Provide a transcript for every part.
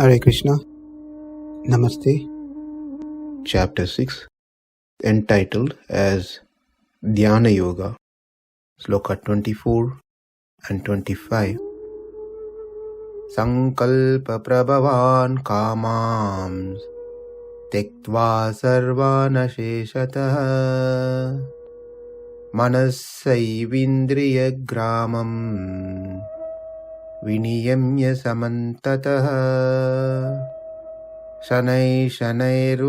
Hare Krishna. Namaste. Chapter 6, entitled as Dhyana Yoga, Sloka 24 and 25. Sankalpa prabhavan kamams tektva sarvana sheshataha manasaivindriya gramam viniyamya samantataha शनैः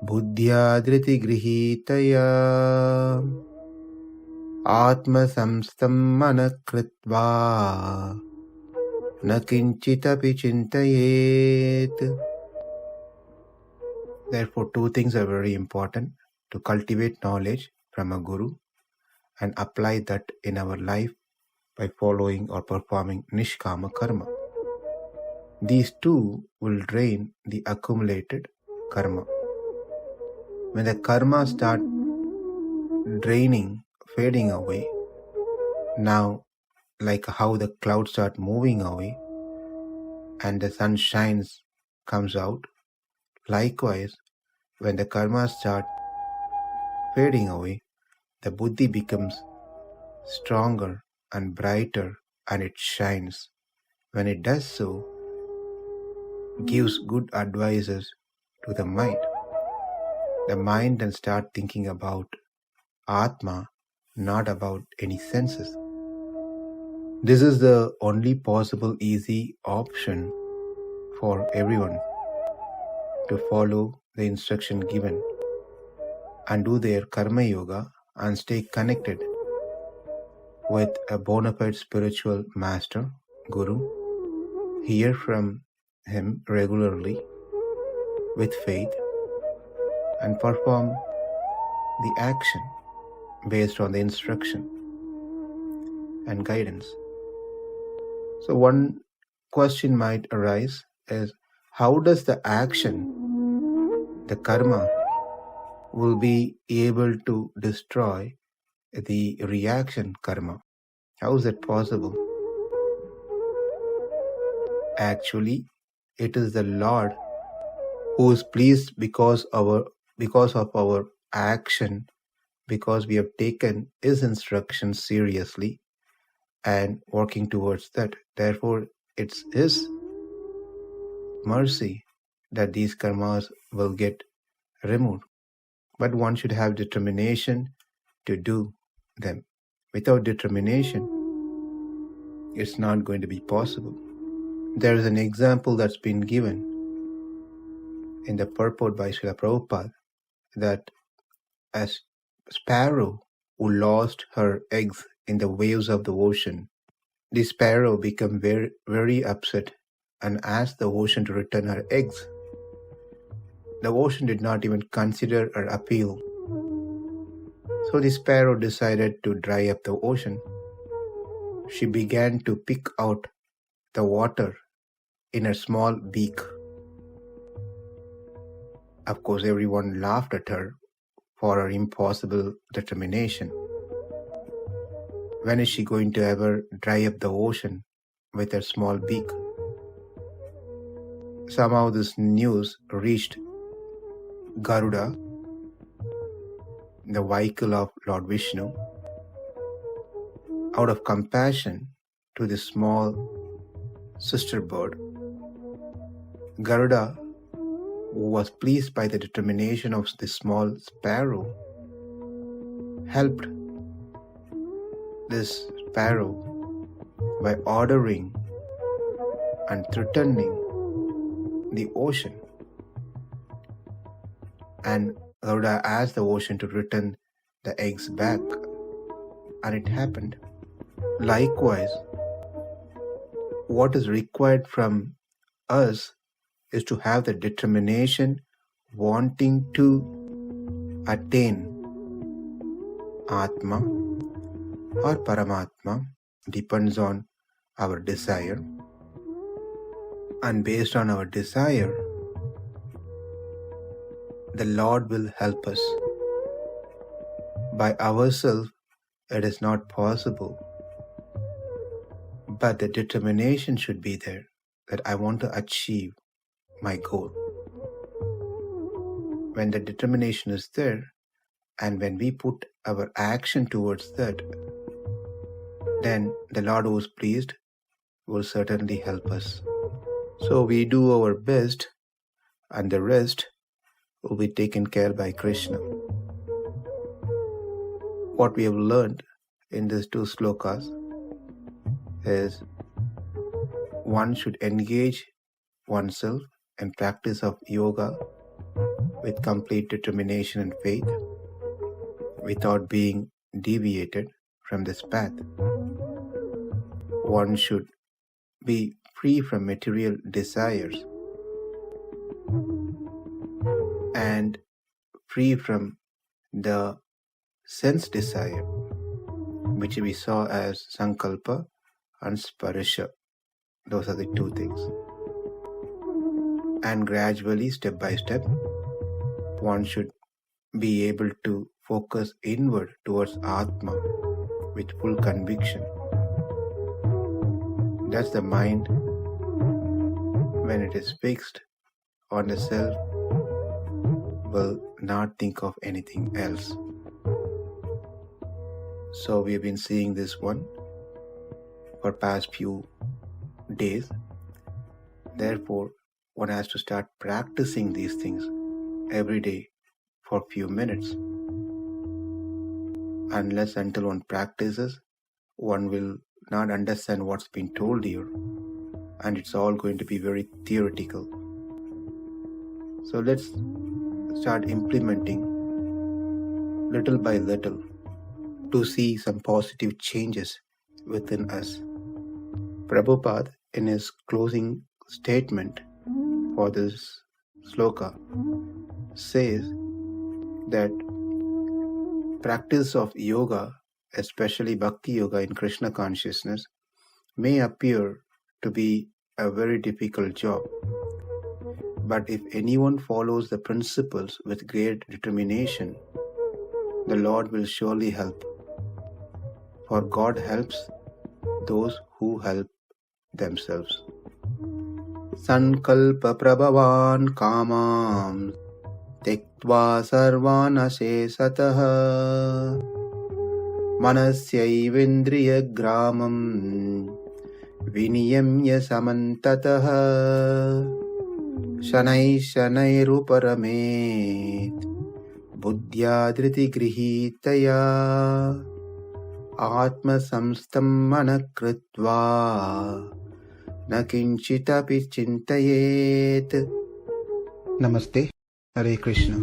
बुद्ध्या धृतिगृहीतया आत्मसंस्थं मनः कृत्वा न किञ्चिदपि चिन्तयेत्. Therefore, two things are very important: to cultivate knowledge from a guru and apply that in our life by following or performing nishkama karma. These two will drain the accumulated karma. When the karma start draining, fading away, now like how the clouds start moving away and the sun shines, comes out, likewise when the karma start fading away, the buddhi becomes stronger and brighter and it shines. When it does so, gives good advices to the mind. The mind then start thinking about Atma, not about any senses. This is the only possible easy option for everyone to follow the instruction given and do their karma yoga and stay connected with a bona fide spiritual master, guru, hear from him regularly with faith and perform the action based on the instruction and guidance. So one question might arise is, how does the action, the karma, will be able to destroy the reaction karma? How is that possible? Actually, it is the Lord who is pleased because of our action, because we have taken his instructions seriously and working towards that. Therefore, it's his mercy that these karmas will get removed. But one should have determination to do them. Without determination, it's not going to be possible. There is an example that's been given in the purport by Srila Prabhupada that a sparrow who lost her eggs in the waves of the ocean, the sparrow became very, very upset and asked the ocean to return her eggs. The ocean did not even consider her appeal. So the sparrow decided to dry up the ocean. She began to pick out the water in her small beak. Of course, everyone laughed at her for her impossible determination. When is she going to ever dry up the ocean with her small beak? Somehow this news reached Garuda, the vehicle of Lord Vishnu. Out of compassion to this small sister bird, Garuda, who was pleased by the determination of this small sparrow, helped this sparrow by ordering and threatening the ocean. And Garuda asked the ocean to return the eggs back, and it happened. Likewise, what is required from us is to have the determination wanting to attain Atma or Paramatma, depends on our desire. And based on our desire, the Lord will help us. By ourselves, it is not possible. but the determination should be there that I want to achieve my goal. When the determination is there, and when we put our action towards that, then the Lord who is pleased will certainly help us. So we do our best, and the rest will be taken care by Krishna. What we have learned in these 2 slokas is one should engage oneself in practice of yoga with complete determination and faith without being deviated from this path. One should be free from material desires and free from the sense desire, which we saw as sankalpa and sparsha. Those are the 2 things. And gradually, step by step, one should be able to focus inward towards Atma with full conviction. That's the mind. When it is fixed on the self, will not think of anything else. So we've been seeing this one for past few days. Therefore, one has to start practicing these things every day for a few minutes. Unless until one practices, one will not understand what's been told here, and it's all going to be very theoretical. So let's start implementing little by little to see some positive changes within us. Prabhupada, in his closing statement for this sloka, says that practice of yoga, especially bhakti yoga in Krishna consciousness, may appear to be a very difficult job. But if anyone follows the principles with great determination, the Lord will surely help. For God helps those who help themselves. Sankalpa prabhavan kamam tektva sarvan asesataha manasyayvendriya gramam viniyamya samantataha shanai shanairuparamit buddhyadriti grihitaya atma samstam manakritva na kinchitapi chintayet. Namaste. Hare Krishna.